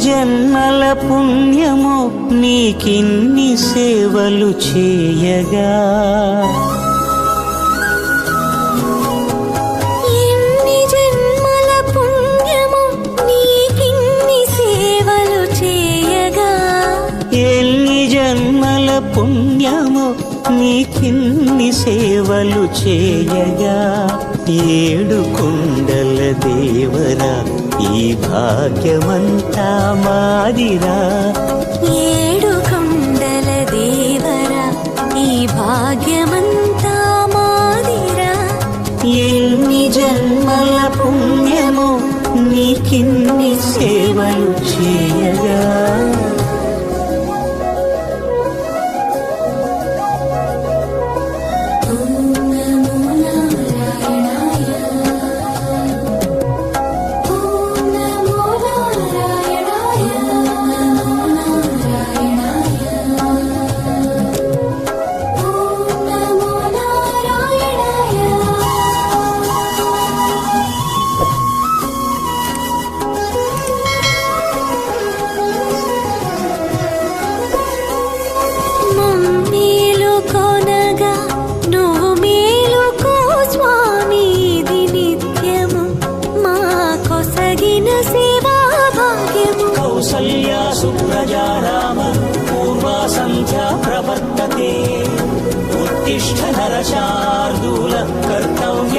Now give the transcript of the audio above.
జన్మల పుణ్యము నీకిన్ని సేవలు చేయగా, ఎన్ని జన్మల పుణ్యము నీకిన్ని సేవలు చేయగా, ఎన్ని జన్మల పుణ్యము నీకిన్ని సేవలు చేయగా, ఏడు కొండల దేవరా ఈ భాగ్యమంతా మాదిరా, ఏడు కొండల దేవరా ఈ భాగ్యమంతా మాదిరా, ఎన్ని జన్మల పుణ్యము నీకిన్ని సేవలు చేయగా. కౌసల్యా సుప్రజా రామ పూర్వా సంధ్యా ప్రవర్తతే, ఉత్తిష్ఠ నరశార్దూల కర్తవ్య